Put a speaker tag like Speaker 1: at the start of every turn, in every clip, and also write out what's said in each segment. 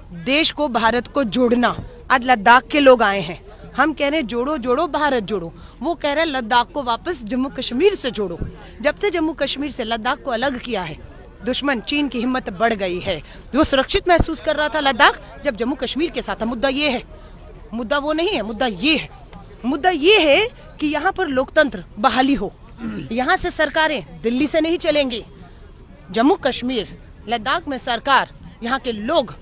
Speaker 1: देश को, भारत को जोड़ना। आज लद्दाख के लोग आए हैं, हम कह रहे हैं जोड़ो जोड़ो भारत जोड़ो, वो कह रहे हैं लद्दाख को वापस जम्मू कश्मीर से जोड़ो। जब से जम्मू कश्मीर से लद्दाख को अलग किया है, दुश्मन चीन की हिम्मत बढ़ गई है। वो सुरक्षित महसूस कर रहा था लद्दाख जब जम्मू कश्मीर के साथ था। मुद्दा ये है, मुद्दा वो नहीं है, मुद्दा ये है। मुद्दा ये है कि यहाँ पर लोकतंत्र बहाली हो, यहाँ से सरकारें दिल्ली से नहीं चलेंगी। जम्मू कश्मीर लद्दाख में सरकार, यहाँ के लोग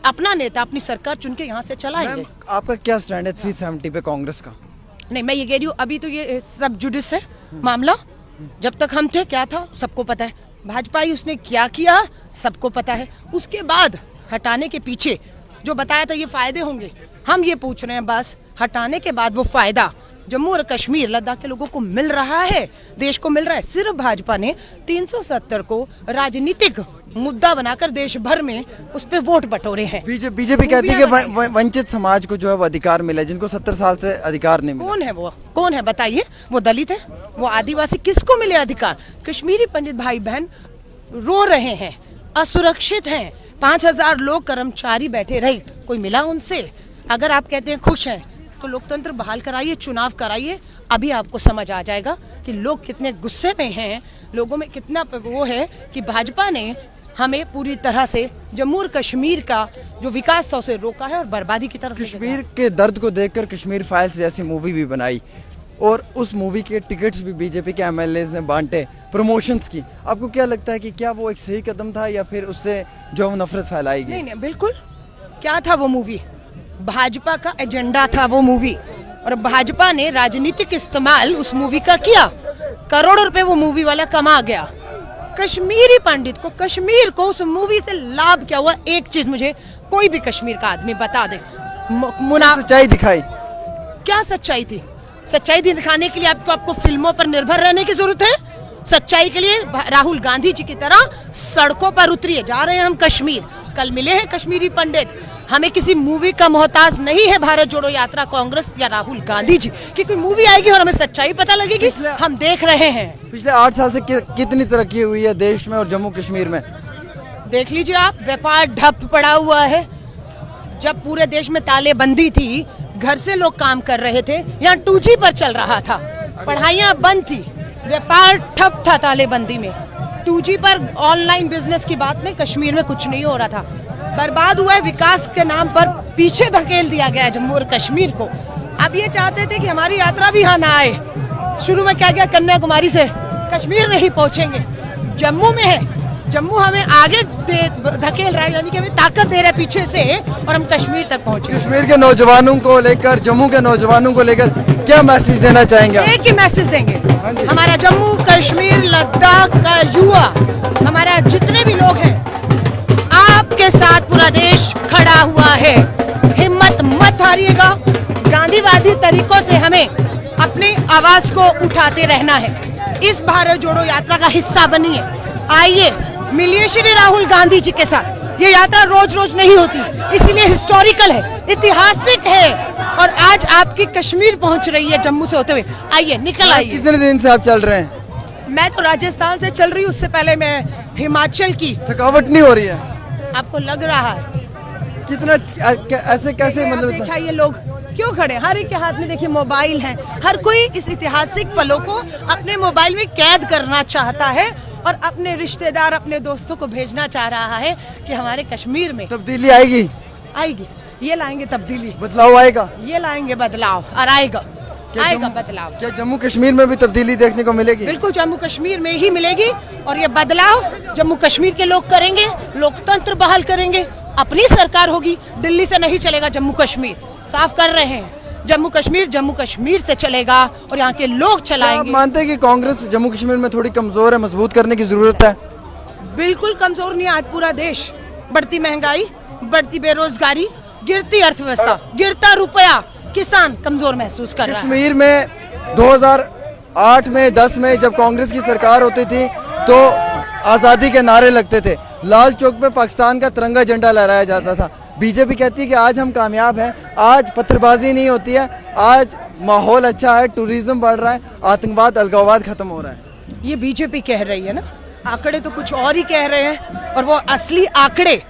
Speaker 1: अपना नेता, अपनी सरकार चुन के यहाँ से चलाएंगे।
Speaker 2: आपका क्या स्टैंड है 370 पे कांग्रेस का?
Speaker 1: नहीं, मैं ये कह रही हूँ अभी तो ये सब जुडिस है मामला। जब तक हम थे क्या था सबको पता है, भाजपा ही उसने क्या किया सबको पता है। उसके बाद हटाने के पीछे जो बताया था ये फायदे होंगे, हम ये पूछ रहे हैं बस हटाने के बाद वो फायदा जम्मू और कश्मीर लद्दाख के लोगों को मिल रहा है, देश को मिल रहा है। सिर्फ भाजपा ने 370 को राजनीतिक मुद्दा बनाकर देश भर में उस पे वोट बटोरे हैं।
Speaker 2: बीजेपी कहती है कि वंचित समाज को जो है वो अधिकार मिला, जिनको 70 साल से अधिकार नहीं मिला।
Speaker 1: कौन है वो? कौन है बताइए? वो दलित है, वो आदिवासी, किसको मिले अधिकार? कश्मीरी पंडित भाई बहन रो रहे हैं, असुरक्षित हैं। 5000 लोग कर्मचारी बैठे रहे, कोई मिला उनसे? अगर आप कहते हैं खुश हैं तो लोकतंत्र बहाल कराइए, चुनाव कराइए, अभी आपको समझ आ जाएगा कि लोग कितने गुस्से में हैं, लोगों में कितना वो है कि भाजपा ने हमें पूरी तरह से जम्मू और कश्मीर का जो विकास था उसे रोका है और बर्बादी की तरफ।
Speaker 2: कश्मीर के दर्द को देखकर कश्मीर फाइल्स जैसी मूवी भी बनाई और उस मूवी के टिकट्स भी बीजेपी के एमएलएज ने बांटे, प्रमोशंस की। आपको क्या लगता है कि क्या वो एक सही कदम था या फिर उससे जो नफरत फैलाई गई?
Speaker 1: नहीं, बिल्कुल। क्या था वो मूवी? भाजपा का एजेंडा था वो मूवी, और भाजपा ने राजनीतिक इस्तेमाल उस मूवी का किया। करोड़ों रुपए वो मूवी वाला कमा गया। कश्मीरी पंडित को, कश्मीर को उस मूवी से लाभ क्या हुआ? एक चीज मुझे कोई भी कश्मीर का आदमी बता दे।
Speaker 2: सच्चाई दिखाई।
Speaker 1: क्या सच्चाई थी? सच्चाई दिखाने के लिए आपको फिल्मों पर निर्भर रहने की जरूरत है? सच्चाई के लिए राहुल गांधी जी की तरह सड़कों पर उतरिए। जा रहे हैं हम कश्मीर, कल मिले हैं कश्मीरी पंडित। हमें किसी मूवी का मोहताज नहीं है भारत जोड़ो यात्रा, कांग्रेस या राहुल गांधी जी की। कोई मूवी आएगी और हमें सच्चाई पता लगेगी, हम देख रहे हैं।
Speaker 2: पिछले 8 साल से कितनी तरक्की हुई है देश में और जम्मू कश्मीर में?
Speaker 1: देख लीजिए आप, व्यापार ठप पड़ा हुआ है। जब पूरे देश में तालेबंदी थी, घर से लोग काम कर रहे थे, यहाँ 2G पर चल रहा था, पढ़ाइयाँ बंद थी, व्यापार ठप था तालेबंदी में। 2G पर ऑनलाइन बिजनेस की बात में कश्मीर में कुछ नहीं हो रहा था। बर्बाद हुआ है, विकास के नाम पर पीछे धकेल दिया गया है जम्मू और कश्मीर को। अब ये चाहते थे कि हमारी यात्रा भी यहाँ ना आए। शुरू में क्या किया, कन्याकुमारी से कश्मीर नहीं पहुंचेंगे, जम्मू में है। जम्मू हमें आगे धकेल रहा है, यानी कि हमें ताकत दे रहा है पीछे से, और हम कश्मीर तक पहुंचे।
Speaker 2: कश्मीर के नौजवानों को लेकर, जम्मू के नौजवानों को लेकर क्या मैसेज देना चाहेंगे?
Speaker 1: एक ही मैसेज देंगे, हमारा जम्मू कश्मीर लद्दाख का युवा, हमारा जितने भी लोग हैं, आपके साथ पूरा देश खड़ा हुआ है। हिम्मत मत हारिएगा। गांधीवादी तरीकों से हमें अपनी आवाज को उठाते रहना है। इस भारत जोड़ो यात्रा का हिस्सा बनिए, आइए मिलिए श्री राहुल गांधी जी के साथ। ये यात्रा रोज रोज नहीं होती, इसीलिए हिस्टोरिकल है, ऐतिहासिक है, और आज आपकी कश्मीर पहुंच रही है जम्मू से होते हुए। आइए, निकल आइए।
Speaker 2: कितने दिन से आप चल रहे हैं?
Speaker 1: मैं तो राजस्थान से चल रही हूँ, उससे पहले मैं हिमाचल की।
Speaker 2: थकावट नहीं हो रही है?
Speaker 1: आपको लग रहा है?
Speaker 2: कितना ऐसे कैसे मतलब?
Speaker 1: देखा ये लोग क्यों खड़े? हर एक के हाथ में देखिए मोबाइल है। हर कोई इस ऐतिहासिक पलों को अपने मोबाइल में कैद करना चाहता है और अपने रिश्तेदार, अपने दोस्तों को भेजना चाह रहा है कि हमारे कश्मीर में
Speaker 2: तब्दीली आएगी।
Speaker 1: आएगी, ये लाएंगे तब्दीली,
Speaker 2: बदलाव आएगा,
Speaker 1: ये लाएंगे बदलाव, और आएगा बदलाव।
Speaker 2: क्या जम्मू कश्मीर में भी तब्दीली देखने को मिलेगी?
Speaker 1: बिल्कुल, जम्मू कश्मीर में ही मिलेगी, और ये बदलाव जम्मू कश्मीर के लोग करेंगे। लोकतंत्र बहाल करेंगे, अपनी सरकार होगी, दिल्ली से नहीं चलेगा जम्मू कश्मीर। साफ कर रहे हैं, जम्मू कश्मीर से चलेगा और यहाँ के लोग चलाएंगे।
Speaker 2: आप मानते हैं कि कांग्रेस जम्मू कश्मीर में थोड़ी कमजोर है, मजबूत करने की जरूरत है?
Speaker 1: बिल्कुल कमजोर नहीं है। आज पूरा देश, बढ़ती महंगाई, बढ़ती बेरोजगारी, गिरती अर्थव्यवस्था, गिरता रुपया, किसान कमजोर महसूस कर रहा है।
Speaker 2: कश्मीर में 2008 में 10 में जब कांग्रेस की सरकार होती थी तो आज़ादी के नारे लगते थे, लाल चौक पे पाकिस्तान का तिरंगा झंडा लहराया जाता था। बीजेपी कहती है कि आज हम कामयाब हैं, आज पत्थरबाजी नहीं होती है, आज माहौल अच्छा है, टूरिज्म बढ़ रहा है, आतंकवाद अलगाववाद खत्म हो रहा है।
Speaker 1: ये बीजेपी कह रही है ना, आंकड़े तो कुछ और ही कह रहे हैं, और वो असली आंकड़े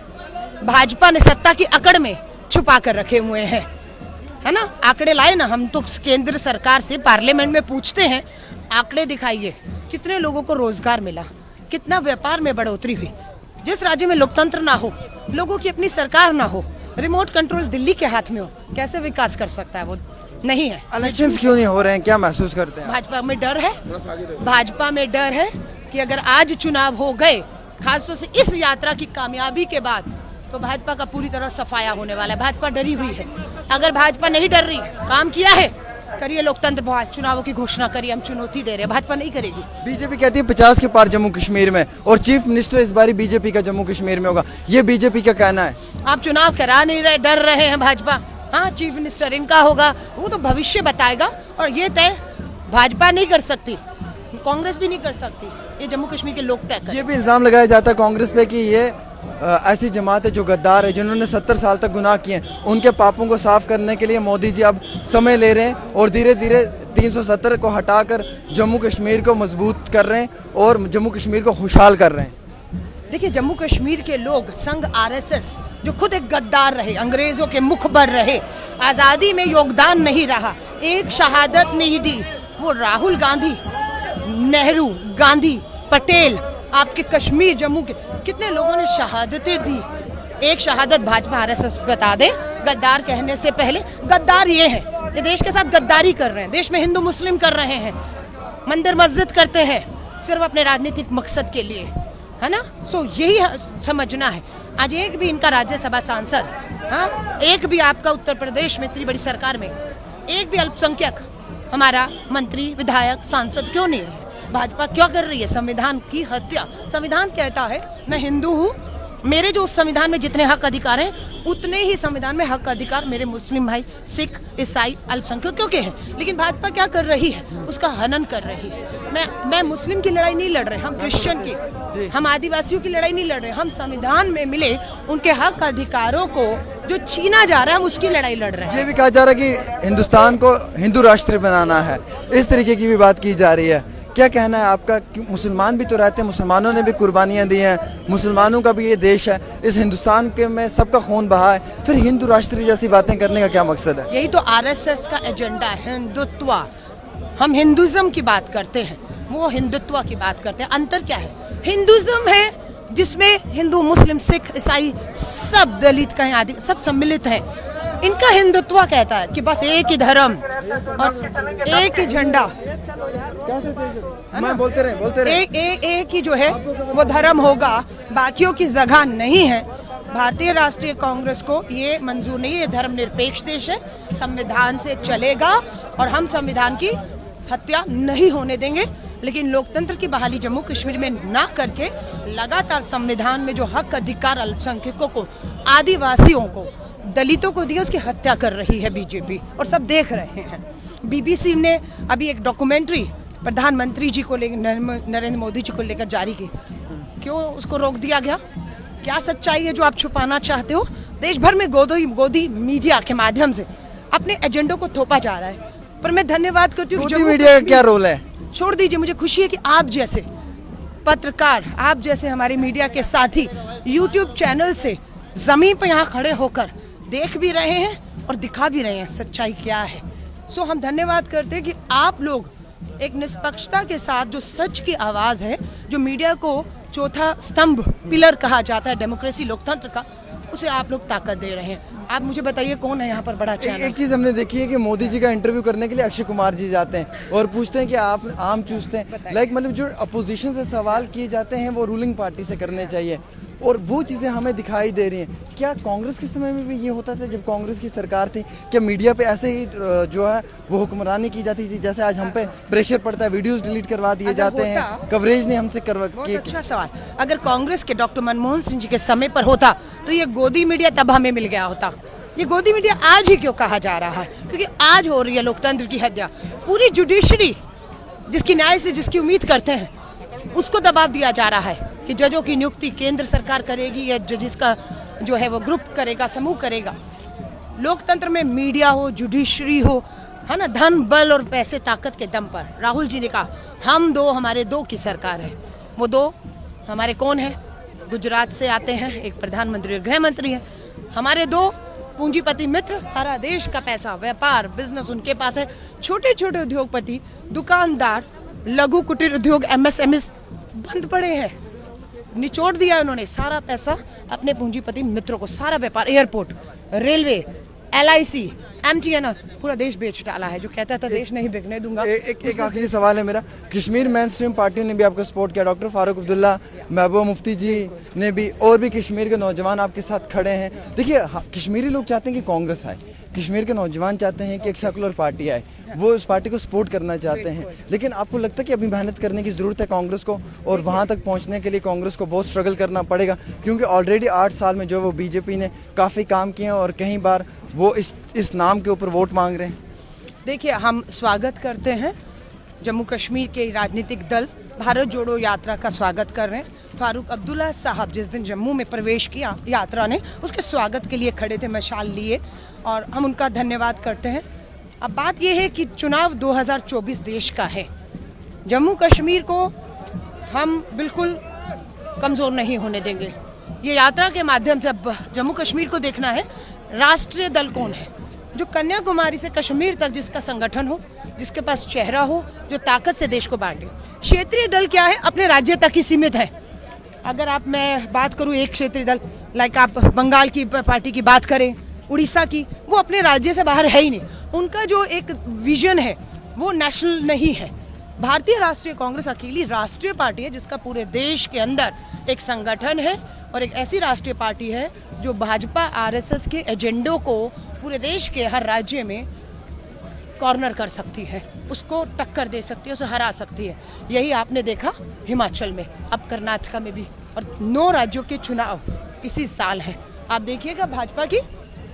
Speaker 1: भाजपा ने सत्ता की अकड़ में छुपा कर रखे हुए हैं, है ना। आंकड़े लाए ना, हम तो केंद्र सरकार से पार्लियामेंट में पूछते हैं, आंकड़े दिखाइए, कितने लोगों को रोजगार मिला, कितना व्यापार में बढ़ोतरी हुई। जिस राज्य में लोकतंत्र ना हो, लोगों की अपनी सरकार ना हो, रिमोट कंट्रोल दिल्ली के हाथ में हो, कैसे विकास कर सकता है? वो नहीं है।
Speaker 2: इलेक्शंस क्यों नहीं हो रहे हैं, क्या महसूस करते हैं?
Speaker 1: भाजपा में डर है, भाजपा में डर है कि अगर आज चुनाव हो गए, खासतौर से इस यात्रा की कामयाबी के बाद, तो भाजपा का पूरी तरह सफाया होने वाला है। भाजपा डरी हुई है। अगर भाजपा नहीं डर रही, काम किया है, करिए लोकतंत्र बहुत, चुनावों की घोषणा करिए, हम चुनौती दे रहे हैं, भाजपा नहीं करेगी।
Speaker 2: बीजेपी कहती है 50 के पार जम्मू कश्मीर में, और चीफ मिनिस्टर इस बारी बीजेपी का जम्मू कश्मीर में होगा, ये बीजेपी का कहना है।
Speaker 1: आप चुनाव करा नहीं रहे, डर रहे हैं भाजपा। हाँ, चीफ मिनिस्टर इनका होगा, वो तो भविष्य बताएगा, और ये तय भाजपा नहीं कर सकती, कांग्रेस भी नहीं कर सकती, ये जम्मू कश्मीर के लोग तय करें।
Speaker 2: ये भी इल्जाम लगाया जाता है कांग्रेस पे कि ये ऐसी जमात है जो गद्दार है, जिन्होंने 70 साल तक गुनाह किए हैं, उनके पापों को साफ करने के लिए मोदी जी अब समय ले रहे हैं और धीरे धीरे 370 को हटाकर जम्मू कश्मीर को मजबूत कर रहे हैं और जम्मू कश्मीर को खुशहाल कर रहे हैं।
Speaker 1: देखिए, जम्मू कश्मीर के लोग संघ आरएसएस, जो खुद एक गद्दार रहे, अंग्रेजों के मुखबर रहे, आज़ादी में योगदान नहीं रहा, एक शहादत नहीं दी, वो राहुल गांधी, नेहरू, गांधी, पटेल, आपके कश्मीर जम्मू के कितने लोगों ने शहादतें दी। एक शहादत भाजपा आरएसएस बता दे, गद्दार कहने से पहले। गद्दार ये है, ये देश के साथ गद्दारी कर रहे हैं, देश में हिंदू मुस्लिम कर रहे हैं, मंदिर मस्जिद करते हैं सिर्फ अपने राजनीतिक मकसद के लिए, है ना। सो यही समझना है। आज एक भी इनका राज्यसभा सांसद, हाँ, एक भी आपका उत्तर प्रदेश में इतनी बड़ी सरकार में एक भी अल्पसंख्यक हमारा मंत्री, विधायक, सांसद क्यों नहीं है? भाजपा क्या कर रही है? संविधान की हत्या। संविधान कहता है मैं हिंदू हूँ, मेरे जो उस संविधान में जितने हक अधिकार हैं, उतने ही संविधान में हक अधिकार मेरे मुस्लिम भाई, सिख, ईसाई, अल्पसंख्यकों के हैं। लेकिन भाजपा क्या कर रही है? उसका हनन कर रही है। मैं मुस्लिम की लड़ाई नहीं लड़ रहे, हम क्रिश्चियन की, हम आदिवासियों की लड़ाई नहीं लड़ रहे, हम संविधान में मिले उनके हक अधिकारों को जो छीना जा रहा है, हम उसकी लड़ाई लड़ रहे हैं।
Speaker 2: ये भी कहा जा रहा है कि हिंदुस्तान को हिंदू राष्ट्र बनाना है, इस तरीके की भी बात की जा रही है। क्या कहना है आपका? मुसलमान भी तो रहते हैं, मुसलमानों ने भी कुर्बानियां दी हैं, मुसलमानों का भी ये देश है, इस हिंदुस्तान के में सबका खून बहा है, फिर हिंदू राष्ट्र जैसी बातें करने का क्या मकसद है?
Speaker 1: यही तो आरएसएस का एजेंडा है, हिंदुत्व। हम हिंदुइज्म की बात करते हैं, वो हिंदुत्व की बात करते हैं। अंतर क्या है? हिंदुइज्म है जिसमें हिंदू, मुस्लिम, सिख, ईसाई, सब दलित कहें, आदि सब सम्मिलित हैं। इनका हिंदुत्व कहता है कि बस एक ही धर्म और एक ही झंडा,
Speaker 2: मैं बोलते रहे।
Speaker 1: एक ही जो है वो धर्म होगा, बाकियों की जगह नहीं है। भारतीय राष्ट्रीय कांग्रेस को ये मंजूर नहीं है। ये धर्मनिरपेक्ष देश है, संविधान से चलेगा और हम संविधान की हत्या नहीं होने देंगे। लेकिन लोकतंत्र की बहाली जम्मू कश्मीर में ना करके लगातार संविधान में जो हक अधिकार अल्पसंख्यकों को, आदिवासियों को, दलितों को दिए, उसकी हत्या कर रही है बीजेपी, और सब देख रहे हैं। बीबीसी ने अभी एक डॉक्यूमेंट्री प्रधानमंत्री जी को लेकर, नरेंद्र मोदी जी को लेकर जारी की। क्यों उसको रोक दिया गया? क्या सच्चाई है जो आप छुपाना चाहते हो? देश भर में गोदी मीडिया के माध्यम से अपने एजेंडों को थोपा जा रहा है। पर मैं धन्यवाद करती हूँ।
Speaker 2: गोदी मीडिया का क्या रोल है?
Speaker 1: छोड़ दीजिए, मुझे खुशी है कि आप जैसे पत्रकार, आप जैसे हमारे मीडिया के साथी यूट्यूब चैनल से जमीन पर यहाँ खड़े होकर देख भी रहे हैं और दिखा भी रहे हैं सच्चाई क्या है। सो हम धन्यवाद करते हैं कि आप लोग एक निष्पक्षता के साथ, जो सच की आवाज़ है, जो मीडिया को चौथा स्तंभ, पिलर कहा जाता है डेमोक्रेसी, लोकतंत्र का, उसे आप लोग ताकत दे रहे हैं। आप मुझे बताइए कौन है यहाँ पर बड़ा चैनल?
Speaker 2: एक चीज़ हमने देखी है कि मोदी जी का इंटरव्यू करने के लिए अक्षय कुमार जी जाते हैं और पूछते हैं कि आप आम चूसते हैं। लाइक मतलब जो अपोजिशन से सवाल किए जाते हैं वो रूलिंग पार्टी से करने चाहिए, और वो चीज़ें हमें दिखाई दे रही हैं। क्या कांग्रेस के समय में भी ये होता था जब कांग्रेस की सरकार थी? क्या मीडिया पे ऐसे ही जो है वो हुक्मरानी की जाती थी जैसे आज हम पे प्रेशर पड़ता है, वीडियोस डिलीट करवा दिए जाते हैं, कवरेज नहीं हमसे करवा?
Speaker 1: अच्छा सवाल। अगर कांग्रेस के डॉक्टर मनमोहन सिंह जी के समय पर होता तो ये गोदी मीडिया तब हमें मिल गया होता। ये गोदी मीडिया आज ही क्यों कहा जा रहा है? क्योंकि आज हो रही है लोकतंत्र की हत्या। पूरी जुडिशरी जिसकी न्याय से जिसकी उम्मीद करते हैं, उसको दबाव दिया जा रहा है कि जजों की नियुक्ति केंद्र सरकार करेगी या जजिस का जो है वो ग्रुप करेगा, समूह करेगा। लोकतंत्र में मीडिया हो, जुडिशरी हो, है ना, धन, बल और पैसे, ताकत के दम पर राहुल जी ने कहा हम दो, हमारे दो की सरकार है। वो दो हमारे कौन है? गुजरात से आते हैं, एक प्रधानमंत्री और गृह मंत्री है। हमारे दो पूंजीपति मित्र, सारा देश का पैसा, व्यापार, बिजनेस उनके पास है। छोटे छोटे उद्योगपति, दुकानदार, लघु कुटीर उद्योग, एमएसएमई बंद पड़े हैं। निचोड़ दिया उन्होंने सारा पैसा अपने पूंजीपति मित्रों को, सारा व्यापार, एयरपोर्ट, रेलवे, LIC, MTNL, पूरा देश बेच डाला है। जो कहता था देश नहीं बिकने दूंगा।
Speaker 2: एक आखिरी सवाल है मेरा, कश्मीर मेन स्ट्रीम पार्टी ने भी आपको सपोर्ट किया, डॉक्टर फारूक अब्दुल्ला, महबूबा मुफ्ती जी ने भी, और भी कश्मीर के नौजवान आपके साथ खड़े हैं। देखिए कश्मीरी लोग चाहते हैं कि कांग्रेस आए, कश्मीर के नौजवान चाहते हैं कि एक सेकुलर पार्टी आए, वो उस पार्टी को सपोर्ट करना चाहते हैं। लेकिन आपको लगता है कि अभी मेहनत करने की ज़रूरत है कांग्रेस को, और वहाँ तक पहुँचने के लिए कांग्रेस को बहुत स्ट्रगल करना पड़ेगा? क्योंकि ऑलरेडी 8 साल में जो वो बीजेपी ने काफ़ी काम किए हैं और कई बार वो इस नाम के ऊपर वोट मांग रहे हैं।
Speaker 1: देखिए, हम स्वागत करते हैं, जम्मू कश्मीर के राजनीतिक दल भारत जोड़ो यात्रा का स्वागत कर रहे हैं। फारूक अब्दुल्ला साहब जिस दिन जम्मू में प्रवेश किया यात्रा ने, उसके स्वागत के लिए खड़े थे, मशाल लिए, और हम उनका धन्यवाद करते हैं। अब बात यह है कि चुनाव 2024 देश का है। जम्मू कश्मीर को हम बिल्कुल कमज़ोर नहीं होने देंगे। ये यात्रा के माध्यम से अब जम्मू कश्मीर को देखना है राष्ट्रीय दल कौन है, जो कन्याकुमारी से कश्मीर तक जिसका संगठन हो, जिसके पास चेहरा हो, जो ताकत से देश को बांटे। क्षेत्रीय दल क्या है, अपने राज्य तक ही सीमित है। अगर मैं बात करूं एक क्षेत्रीय दल, लाइक आप बंगाल की पार्टी की बात करें, उड़ीसा की, वो अपने राज्य से बाहर है ही नहीं। उनका जो एक विजन है वो नेशनल नहीं है। भारतीय राष्ट्रीय कांग्रेस अकेली राष्ट्रीय पार्टी है जिसका पूरे देश के अंदर एक संगठन है, और एक ऐसी राष्ट्रीय पार्टी है जो भाजपा RSS के एजेंडों को पूरे देश के हर राज्य में कॉर्नर कर सकती है, उसको टक्कर दे सकती है, उसे हरा सकती है। यही आपने देखा हिमाचल में, अब कर्नाटका में भी, और 9 राज्यों के चुनाव इसी साल हैं। आप देखिएगा भाजपा की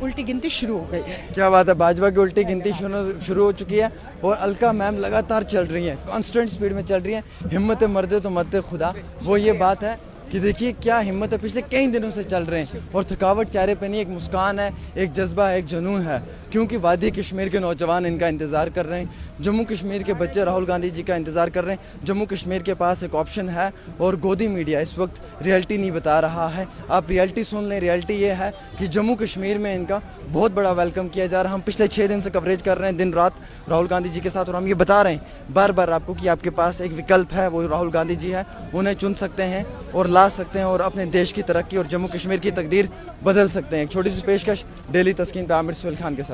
Speaker 1: उल्टी गिनती शुरू हो गई है।
Speaker 2: क्या बात है, भाजपा की उल्टी गिनती शुरू हो चुकी है, और अलका मैम लगातार चल रही हैं, कांस्टेंट स्पीड में चल रही हैं। हिम्मत मर्दे तो मत खुदा, वो ये बात है कि देखिए क्या हिम्मत है, पिछले कई दिनों से चल रहे हैं, और थकावट चेहरे पे नहीं, एक मुस्कान है, एक जज्बा है, एक जुनून है, क्योंकि वादी कश्मीर के नौजवान इनका इंतज़ार कर रहे हैं। जम्मू कश्मीर के बच्चे राहुल गांधी जी का इंतज़ार कर रहे हैं। जम्मू कश्मीर के पास एक ऑप्शन है, और गोदी मीडिया इस वक्त रियलिटी नहीं बता रहा है। आप रियलिटी सुन लें, रियलिटी ये है कि जम्मू कश्मीर में इनका बहुत बड़ा वेलकम किया जा रहा है। हम पिछले 6 दिन से कवरेज कर रहे हैं, दिन रात राहुल गांधी जी के साथ, और हम ये बता रहे हैं बार बार आपको कि आपके पास एक विकल्प है, वो राहुल गांधी जी है। उन्हें चुन सकते हैं और ला सकते हैं, और अपने देश की तरक्की और जम्मू कश्मीर की तकदीर बदल सकते हैं। एक छोटी सी पेशकश डेली तस्कीन पे आमिर सुहेल खान के साथ।